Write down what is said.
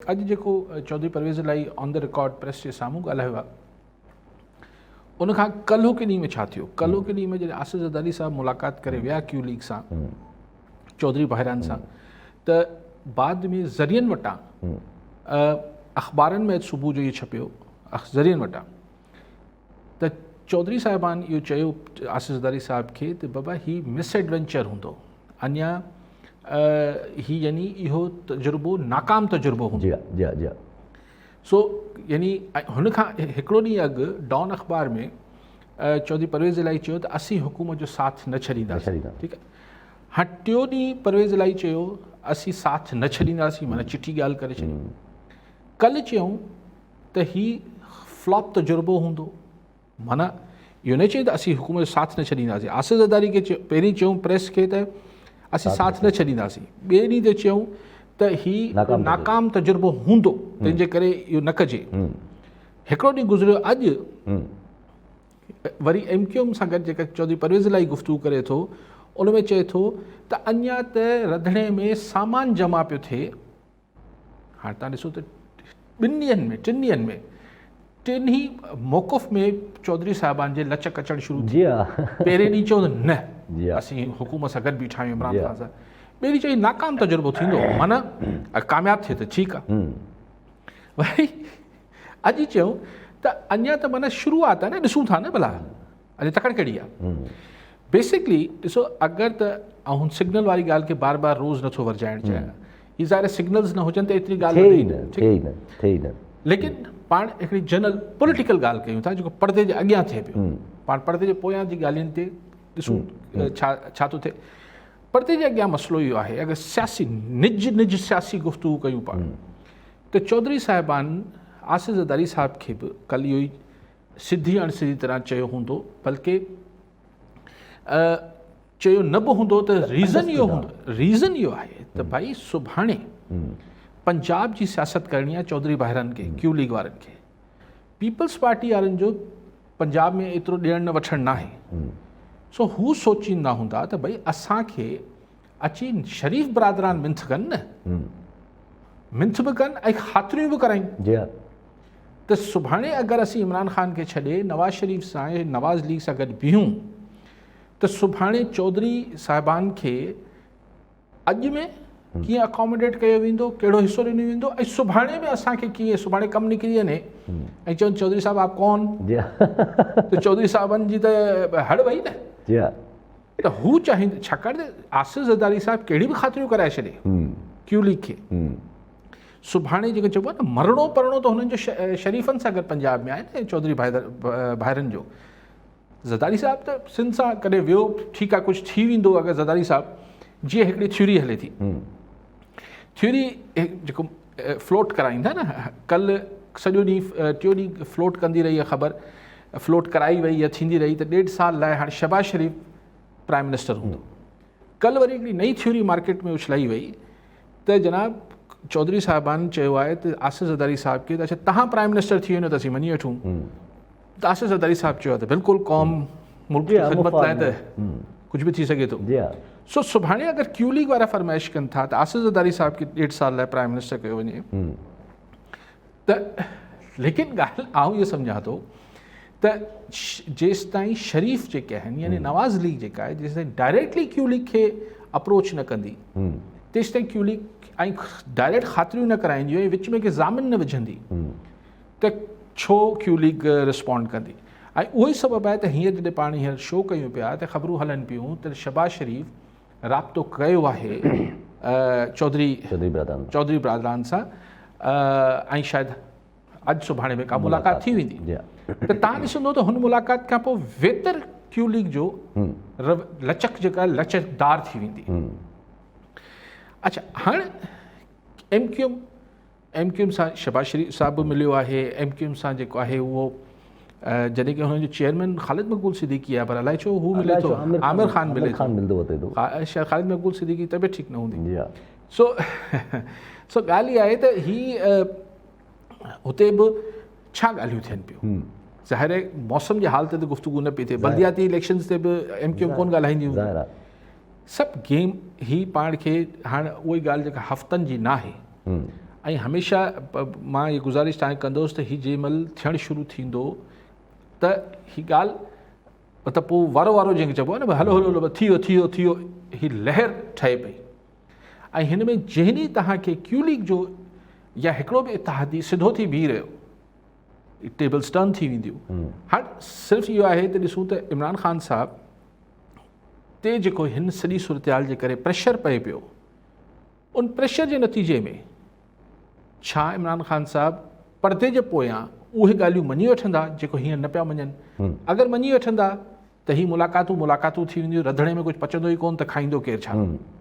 अॼु जेको चौधरी परवेज़ इलाही ऑन द रिकॉर्ड प्रेस जे साम्हूं ॻाल्हायो आहे, उनखां कल्ह के ॾींहं में छा थियो? कल्ह के ॾींहं में जॾहिं आसिफ़ ज़रदारी साहब मुलाक़ात करे विया क्यू लीग सां, चौधरी बहिरान सां, त बाद में ज़रियनि वटां अख़बारनि में सुबुह जो इहो छपियो ज़रियनि वटां त चौधरी साहिबान इहो चयो आसिफ़ ज़रदारी साहब खे त बाबा ही मिस एडवेंचर हूंदो, अञा ही यानी इहो तजुर्बो नाकाम तजुर्बो हूंदो। सो यानी हुन खां हिकिड़ो ॾींहुं अॻु डॉन अख़बार में चौधरी परवेज़ इलाही चयो त असीं हुकूमत जो साथ न छॾींदासीं। ठीकु आहे, हाणे टियों ॾींहुं परवेज़ इलाही चयो असीं साथ न छॾींदासीं, माना चिठी ॻाल्हि करे छॾी। कल्ह चयूं त ही फ्लॉप तजुर्बो हूंदो, माना इहो न चई त असीं हुकूमत जो साथ न छॾींदासीं। आसिफ़ ज़रदारी खे पहिरीं चयूं प्रेस खे त असीं साथ न छॾींदासीं, ॿिए ॾींहं ते चयूं त ही नाकाम तजुर्बो हूंदो, तंहिंजे करे इहो न कजे। हिकिड़ो ॾींहुं गुज़रियो, अॼु वरी MQM सां गॾु जेका चौधरी परवेज़ इलाही गुफ़्तगू करे थो, उन में चए थो त अञा त रंधिणे में सामान जमा पियो थिए। हाणे तव्हां ॾिसो त टिनि ॾींहंनि में टिनी मौक़ुफ़ में चौधरी साहिबान जे लचक अचणु शुरू थी। पहिरें ॾींहुं चयो न असीं हुकूमत सां गॾु बीठा आहियूं इमरान ख़ान सां, ॿिए ॾींहुं चई नाकाम तजुर्बो थींदो, माना कामयाबु थिए त ठीकु आहे। वरी अॼु चयूं त अञा त माना शुरूआत आहे न, ॾिसूं था न भला अॼु तकड़ि कहिड़ी आहे। बेसिकली ॾिसो, अगरि त हुन सिग्नल वारी ॻाल्हि खे बार बार रोज़ नथो वरजाइणु चाहियां, ही ज़ाहिर सिग्नल्स न हुजनि त एतिरी ॻाल्हि न, लेकिन पाण हिकिड़ी जनरल पॉलिटिकल ॻाल्हि कयूं था जेको पर्दे जे अॻियां थिए पियो। पाण पर्दे जे पोयां जी ॻाल्हियुनि ते ॾिसूं छा थो थिए। पर्दे जे अॻियां मसइलो इहो आहे, अगरि सियासी निज सियासी गुफ़्तगू कयूं पाण, त चौधरी साहिबान आसिफ़ ज़रदारी साहब खे बि कल्ह इहो ई सिधी अणसिधी तरह चयो हूंदो, बल्कि चयो न बि हूंदो त रीज़न इहो आहे त भाई सुभाणे पंजाब जी सियासत करणी आहे चौधरी बहिरान खे, क्यू लीग वारनि खे। पीपल्स पार्टी वारनि जो पंजाब में एतिरो ॾियणु न वठणु न आहे। सो हू सोचींदा हूंदा त भई असांखे अची शरीफ़ बिरादरान मिंथ कनि न, मिंथ बि कनि ऐं ख़ातिरियूं बि कराइनि। त सुभाणे अगरि असीं इमरान ख़ान खे छॾे नवाज़ शरीफ़ सां ऐं नवाज़ लीग सां गॾु बीहूं त सुभाणे चौधरी साहिबान खे अॼु में कीअं अकोमोडेट कयो वेंदो, कहिड़ो हिसो ॾिनो वेंदो, ऐं सुभाणे में असांखे कीअं सुभाणे कमु निकिरी वञे ऐं चवनि चौधरी साहिबु आप कौन, त चौधरी साहिबनि जी त हड़ वई न। त हू चाहींदे, छाकाणि त आसिफ़ ज़रदारी साहिबु कहिड़ी बि ख़ातिरियूं कराए छॾे क्यू लीग खे, सुभाणे जेको चइबो आहे न मरणो परणो त हुननि जो शरीफ़नि सां गॾु पंजाब में आहे न, चौधरी भाइरनि जो। ज़रदारी साहिबु त सिंध सां कॾहिं वियो, ठीकु आहे, कुझु थी वेंदो। अगरि ज़रदारी साहिबु जीअं हिकिड़ी थ्योरी हले थी, थ्योरी जेको फ्लोट कराईंदा न, कल्ह सॼो ॾींहुं टियों ॾींहुं फ्लोट कंदी रही आहे ख़बर, फ्लोट कराई वई या थींदी रही त 1.5 साल लाइ हाणे शहबाज़ शरीफ़ प्राइम मिनिस्टर हूंदो। कल्ह वरी हिकिड़ी नई थ्योरी मार्केट में उछलाई वई त जनाब चौधरी साहिबान चयो आहे त आसिफ़ ज़रदारी साहिब खे त अच्छा तव्हां प्राइम मिनिस्टर थी वञो त असीं मञी वठूं। त आसिफ़ ज़रदारी साहिबु चयो आहे त बिल्कुलु क़ौम मुल्क जी ख़िदमत लाइ त कुझु बि थी सघे थो। सो सुभाणे अगरि क्यू लीग वारा फरमाइश कनि था त आसिफ़ ज़रदारी साहिब खे 1.5 साल लाइ प्राइम मिनिस्टर कयो वञे, त लेकिन ॻाल्हि आउं इहो सम्झां थो त जेसि ताईं शरीफ़ जेके आहिनि यानी नवाज़ लीग जेका आहे, जेसि ताईं डायरेक्टली क्यू लीग खे अप्रोच न कंदी, तेसि ताईं क्यू लीग ऐं डायरेक्ट ख़ातिरियूं न कराईंदी ऐं विच में के ज़ामिन न विझंदी त छो क्यू लीग रिस्पॉन्ड कंदी। ऐं उहो ई सबबु आहे त हींअर जॾहिं पाण हींअर शो कयूं पिया त ख़बरूं हलनि पियूं त शहबाज़ शरीफ़ राब्तो कयो आहे चौधरी बिरादरान सां, ऐं शायदि अॼु सुभाणे में का मुलाक़ात थी वेंदी। त तव्हां ॾिसंदो त हुन मुलाक़ात खां पोइ वेतर क्यू लीग जो लचक जेका लचकदार थी वेंदी। अच्छा, हाणे MQM सां शहबाज़ शरीफ़ साहब बि मिलियो आहे। MQM सां जेको आहे उहो जॾहिं की हुननि जो चेयरमैन ख़ालिद मक़बूल सिद्दीकी आहे, पर अलाए छो हू मिले थो, आमिर ख़ान मिले थो, शायदि ख़ालिद मक़बूल सिद्दीकी जी तबियत ठीकु न हूंदी। सो ॻाल्हि इहा आहे त हुते बि छा ॻाल्हियूं थियनि पियूं। ज़ाहिर आहे मौसम जे हाल ते त गुफ़्तगू न पई थिए, बल्दियाती इलेक्शन्स ते बि MQM कोन ॻाल्हाईंदियूं। सभु गेम ही पाण खे हाणे उहा ई ॻाल्हि जेका हफ़्तनि जी न आहे, ऐं हमेशह मां ये गुज़ारिश तव्हांखे कंदुसि त हीउ जंहिंमहिल थियणु शुरू थींदो त हीअ ॻाल्हि मतिलबु पोइ वारो वारो जंहिंखे चइबो आहे न, हलो हलो हलो थी वियो हीअ लहर ठहे पई। ऐं हिन में जंहिं ॾींहुं तव्हांखे क्यू लीग जो या हिकिड़ो बि इतिहादी सिधो थी बीह रहियो, टेबल्स टर्न थी वेंदियूं। हाणे सिर्फ़ु इहो आहे त ॾिसूं त इमरान ख़ान साहब ते जेको हिन सॼी सूरतहाल जे करे प्रेशर पए पियो, उन प्रेशर जे नतीजे में छा इमरान ख़ान साहब पर्दे जे पोयां उहे ॻाल्हियूं मञी वठंदा जेको हीअं न पिया मञनि? अगरि मञी वठंदा त ही मुलाक़ातूं थी वेंदियूं, रंधिणे में कुझु पचंदो ई कोन त खाईंदो केरु छा।